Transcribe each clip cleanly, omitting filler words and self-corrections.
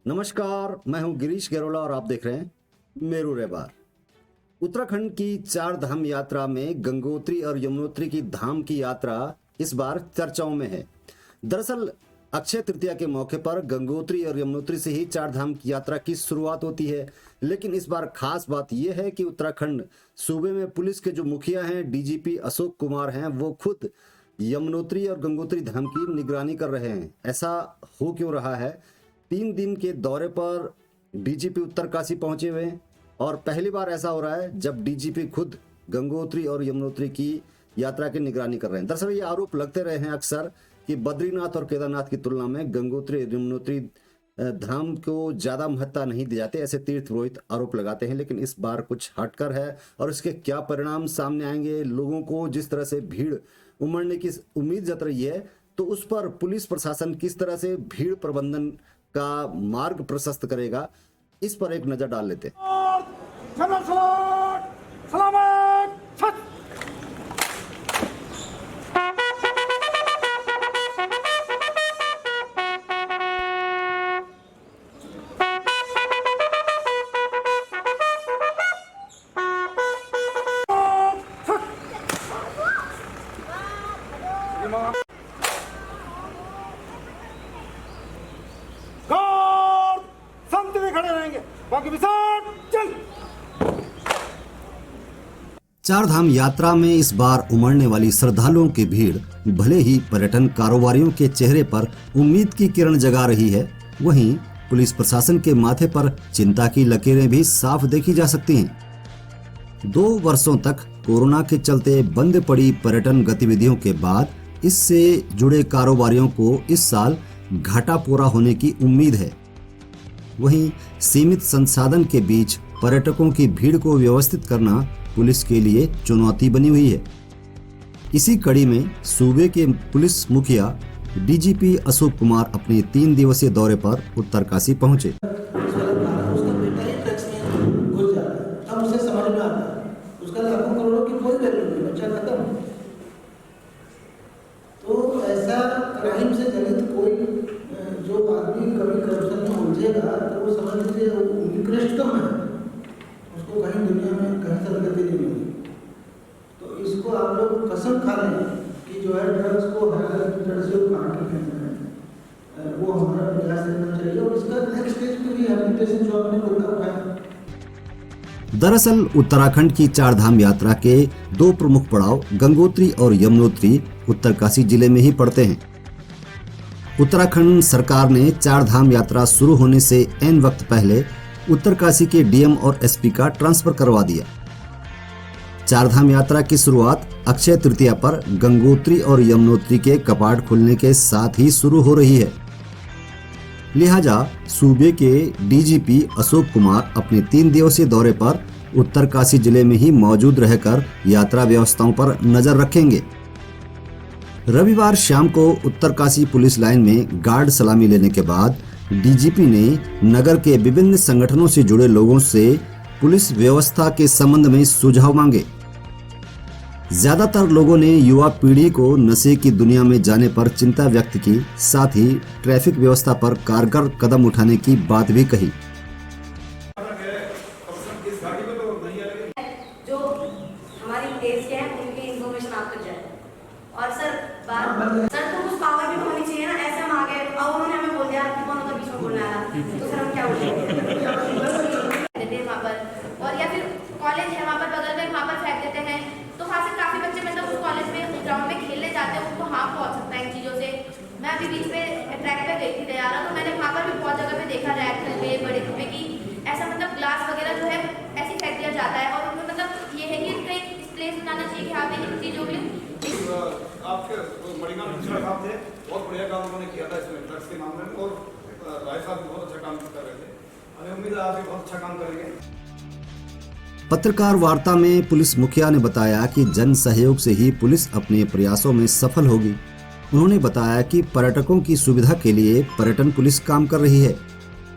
नमस्कार, मैं हूं गिरीश गेरोला और आप देख रहे हैं मेरू रेबार। उत्तराखंड की चार धाम यात्रा में गंगोत्री और यमुनोत्री की धाम की यात्रा इस बार चर्चाओं में है। दरअसल अक्षय तृतीया के मौके पर गंगोत्री और यमुनोत्री से ही चार धाम की यात्रा की शुरुआत होती है, लेकिन इस बार खास बात यह है कि उत्तराखंड सूबे में पुलिस के जो मुखिया हैं, डीजीपी अशोक कुमार हैं, वो खुद यमुनोत्री और गंगोत्री धाम की निगरानी कर रहे हैं। ऐसा हो क्यों रहा है? 3 दिन के दौरे पर डीजीपी उत्तरकाशी पहुंचे हुए हैं और पहली बार ऐसा हो रहा है जब डीजीपी खुद गंगोत्री और यमुनोत्री की यात्रा की निगरानी कर रहे हैं। दरअसल ये आरोप लगते रहे हैं अक्सर कि बद्रीनाथ और केदारनाथ की तुलना में गंगोत्री और यमुनोत्री धाम को ज्यादा महत्ता नहीं दी जाती, ऐसे तीर्थ पुरोहित आरोप लगाते हैं। लेकिन इस बार कुछ हटकर है और इसके क्या परिणाम सामने आएंगे, लोगों को जिस तरह से भीड़ उमड़ने की उम्मीद जत रही है, तो उस पर पुलिस प्रशासन किस तरह से भीड़ प्रबंधन का मार्ग प्रशस्त करेगा, इस पर एक नजर डाल लेते हैं। चार धाम यात्रा में इस बार उमड़ने वाली श्रद्धालुओं की भीड़ भले ही पर्यटन कारोबारियों के चेहरे पर उम्मीद की किरण जगा रही है, वहीं पुलिस प्रशासन के माथे पर चिंता की लकीरें भी साफ देखी जा सकती हैं। 2 वर्षों तक कोरोना के चलते बंद पड़ी पर्यटन गतिविधियों के बाद इससे जुड़े कारोबारियों को इस साल घाटा पूरा होने की उम्मीद है। वहीं सीमित संसाधन के बीच पर्यटकों की भीड़ को व्यवस्थित करना पुलिस के लिए चुनौती बनी हुई है। इसी कड़ी में सूबे के पुलिस मुखिया डीजीपी अशोक कुमार अपने 3 दिवसीय दौरे पर उत्तरकाशी पहुंचे। तो ऐसा क्राइम से जनित कोई जो आदमी कभी करप्शन में उलझेगा तो वो समझ लीजिए उत्कृष्ट कम है, उसको कहीं दुनिया में कहीं सरगति नहीं मिली। तो इसको आप लोग कसम खा लें कि जो है ड्रग्स को हर से काट के फेंकना है, वो हमारा प्रयास करना चाहिए। और इसका नेक्स्ट स्टेज पे भी हैबिटेशन जो आपने बोला है। दरअसल उत्तराखंड की चार धाम यात्रा के 2 प्रमुख पड़ाव गंगोत्री और यमुनोत्री उत्तरकाशी जिले में ही पड़ते हैं। उत्तराखंड सरकार ने चार धाम यात्रा शुरू होने से ऐन वक्त पहले उत्तरकाशी के डीएम और एसपी का ट्रांसफर करवा दिया। चार धाम यात्रा की शुरुआत अक्षय तृतीया पर गंगोत्री और यमुनोत्री के कपाट खुलने के साथ ही शुरू हो रही है। लिहाजा सूबे के डीजीपी अशोक कुमार अपने 3 दिवसीय दौरे पर उत्तरकाशी जिले में ही मौजूद रहकर यात्रा व्यवस्थाओं पर नजर रखेंगे। रविवार शाम को उत्तरकाशी पुलिस लाइन में गार्ड सलामी लेने के बाद डीजीपी ने नगर के विभिन्न संगठनों से जुड़े लोगों से पुलिस व्यवस्था के संबंध में सुझाव मांगे। ज्यादातर लोगों ने युवा पीढ़ी को नशे की दुनिया में जाने पर चिंता व्यक्त की, साथ ही ट्रैफिक व्यवस्था पर कारगर कदम उठाने की बात भी कही। जो हमारी देश के हैं उनकी इंफॉर्मेशन आप तक जाए। और सर तो कुछ पावर भी होनी चाहिए ना, ऐसे हम आ गए और उन्होंने हमें बोल दिया कि कौन होगा बीच में बोलने आया, तो सर हम क्या बोलेंगे वहाँ पर। और या फिर कॉलेज है वहाँ पर बगल में, वहाँ पर फेंक देते हैं, तो वहाँ से काफी बच्चे मतलब उस कॉलेज में ग्राउंड में खेलने जाते हैं, उनको हार्म पहुँच सकता है इन चीजों से। मैं अभी बीच में ट्रैक पे गई थी तैयार, तो मैंने वहाँ पर भी बहुत जगह पे देखा रैक पे बड़े पे कि ऐसा मतलब ग्लास वगैरह जो है ऐसे फेंक दिया जाता है। और उनमें मतलब ये है कि कहीं प्लेस बनाना चाहिए कि हाँ इन चीजों के आपके मणिकांत मिश्रा साहब थे, बहुत बढ़िया काम उन्होंने किया था इसमें ड्रग्स के मामले में, और राय साहब भी बहुत अच्छा काम कर रहे थे। हमें उम्मीद है आप भी बहुत अच्छा काम करेंगे। पत्रकार वार्ता में पुलिस मुखिया ने बताया कि जन सहयोग से ही पुलिस अपने प्रयासों में सफल होगी। उन्होंने बताया कि पर्यटकों की सुविधा के लिए पर्यटन पुलिस काम कर रही है,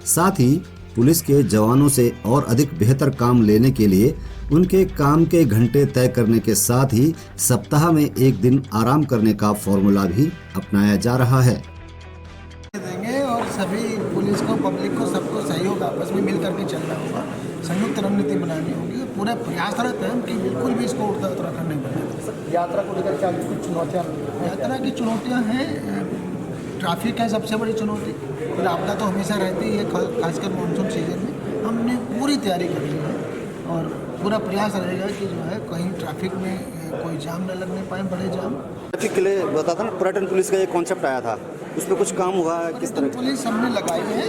साथ ही पुलिस के जवानों से और अधिक बेहतर काम लेने के लिए उनके काम के घंटे तय करने के साथ ही सप्ताह में 1 दिन आराम करने का फॉर्मूला भी अपनाया जा रहा है। देंगे और सभी पुलिस को पब्लिक को सबको सहयोग आपस में मिल करके चलना होगा, संयुक्त रणनीति बनानी होगी। पूरा प्रयासरत है कि बिल्कुल भी इसको उड़ता उत्तराखंड नहीं बने। यात्रा को लेकर क्या कुछ चुनौतियाँ? यात्रा की चुनौतियाँ हैं, ट्रैफिक है सबसे बड़ी चुनौती, फिर आपदा तो हमेशा रहती ही है, खासकर मानसून सीजन में। हमने पूरी तैयारी कर ली है और पूरा प्रयास रहेगा कि जो है कहीं ट्रैफिक में कोई जाम न लगने पाए, बड़े जाम। ट्रैफिक के लिए बता था ना, पर्यटन पुलिस का एक कॉन्सेप्ट आया था, उस पर कुछ काम हुआ है किस तरह? पुलिस हमने लगाई है,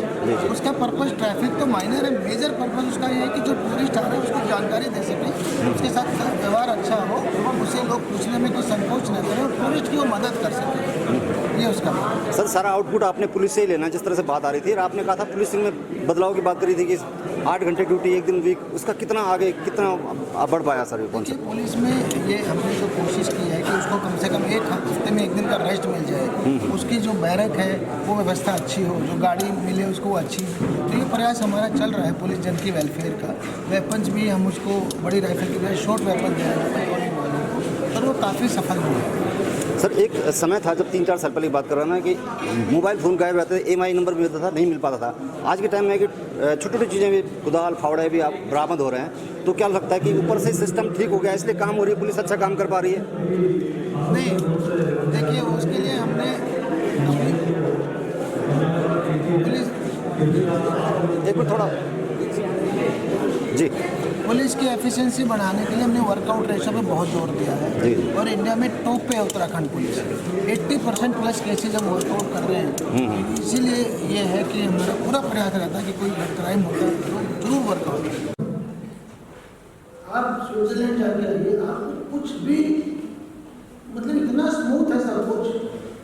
उसका पर्पस ट्रैफिक तो माइनर है, मेजर पर्पस उसका ये है कि जो टूरिस्ट आ रहे हैं उसको जानकारी दे सकें, उसके साथ व्यवहार अच्छा हो, उसे लोग पूछने में कोई संकोच न करें और टूरिस्ट की वो मदद कर सकें, ये उसका है। सर सारा आउटपुट आपने पुलिस से ही लेना, जिस तरह से बात आ रही थी, और आपने कहा था पुलिस में बदलाव की बात करी थी कि 8 घंटे ड्यूटी एक दिन वीक, उसका कितना आगे कितना बढ़ पाया सर ये कॉन्सेप्ट? पुलिस में ये हमने जो कोशिश की है कि उसको कम से कम एक हफ्ते में एक दिन का रेस्ट मिल जाए, उसकी जो बैरक है वो व्यवस्था अच्छी हो, जो गाड़ी मिले उसको अच्छी, तो ये प्रयास हमारा चल रहा है पुलिस जन की वेलफेयर का। वेपन्स भी हम उसको बड़ी राइफल की बजाय शॉर्ट वेपन दे रहे हैं और वो काफ़ी सफल हुआ है। सर एक समय था जब 3-4 साल पहले की बात कर रहा ना कि मोबाइल फ़ोन गायब रहते थे, EMI नंबर भी मिलता था, नहीं मिल पाता था। आज के टाइम में कि छोटी छोटी चीज़ें भी, कुदाल फावड़े भी आप बरामद हो रहे हैं, तो क्या लगता है कि ऊपर से सिस्टम ठीक हो गया इसलिए काम हो रही है, पुलिस अच्छा काम कर पा रही है? नहीं, देखिए उसके लिए हमने पुलिस एक मिनट थोड़ा जी, पुलिस की एफिशिएंसी बढ़ाने के लिए हमने वर्कआउट रेशो पे बहुत जोर दिया है जी। और इंडिया में टॉप पे है उत्तराखंड पुलिस। 80% प्लस केसेज हम वर्कआउट कर रहे हैं, इसीलिए ये है कि हमारा पूरा प्रयास रहता है कि कोई क्राइम होता है तो जरूर वर्कआउट करें। आप स्विट्जरलैंड जाके आइए, आपको कुछ भी मतलब इतना स्मूथ है सब कुछ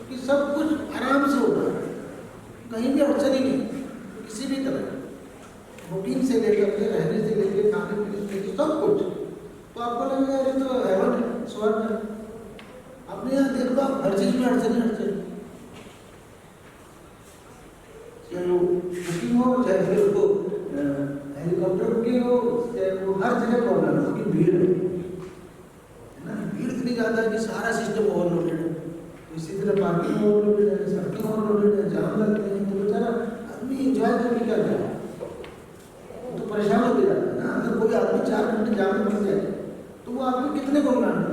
कि सब कुछ आराम से होगा, कहीं भी अड़चन ही नहीं किसी भी तरह, बुकिंग से लेकर के रहने से लेकर खाने पीने से लेकर सब कुछ। तो आपको लगेगा अरे तो हेवन है, स्वर्ग है। आपने यहाँ देख लो, हर चीज़ में अड़चन ही अड़चन, चाहे वो बुकिंग हो, चाहे फिर वो हेलीकॉप्टर बुकिंग हो, चाहे वो हर जगह प्रॉब्लम है, उसकी भीड़ है ना, भीड़ इतनी ज़्यादा है कि सारा सिस्टम ओवरलोडेड है। इसी तरह पार्किंग ओवरलोडेड है, सड़कें ओवरलोडेड है, जाम लगते हैं, तो बेचारा आदमी इंजॉय करके क्या करे, तो परेशान होते जाता है ना। अगर कोई आदमी 4 घंटे जाम में फंस जाए तो वो आदमी कितने को मिलाना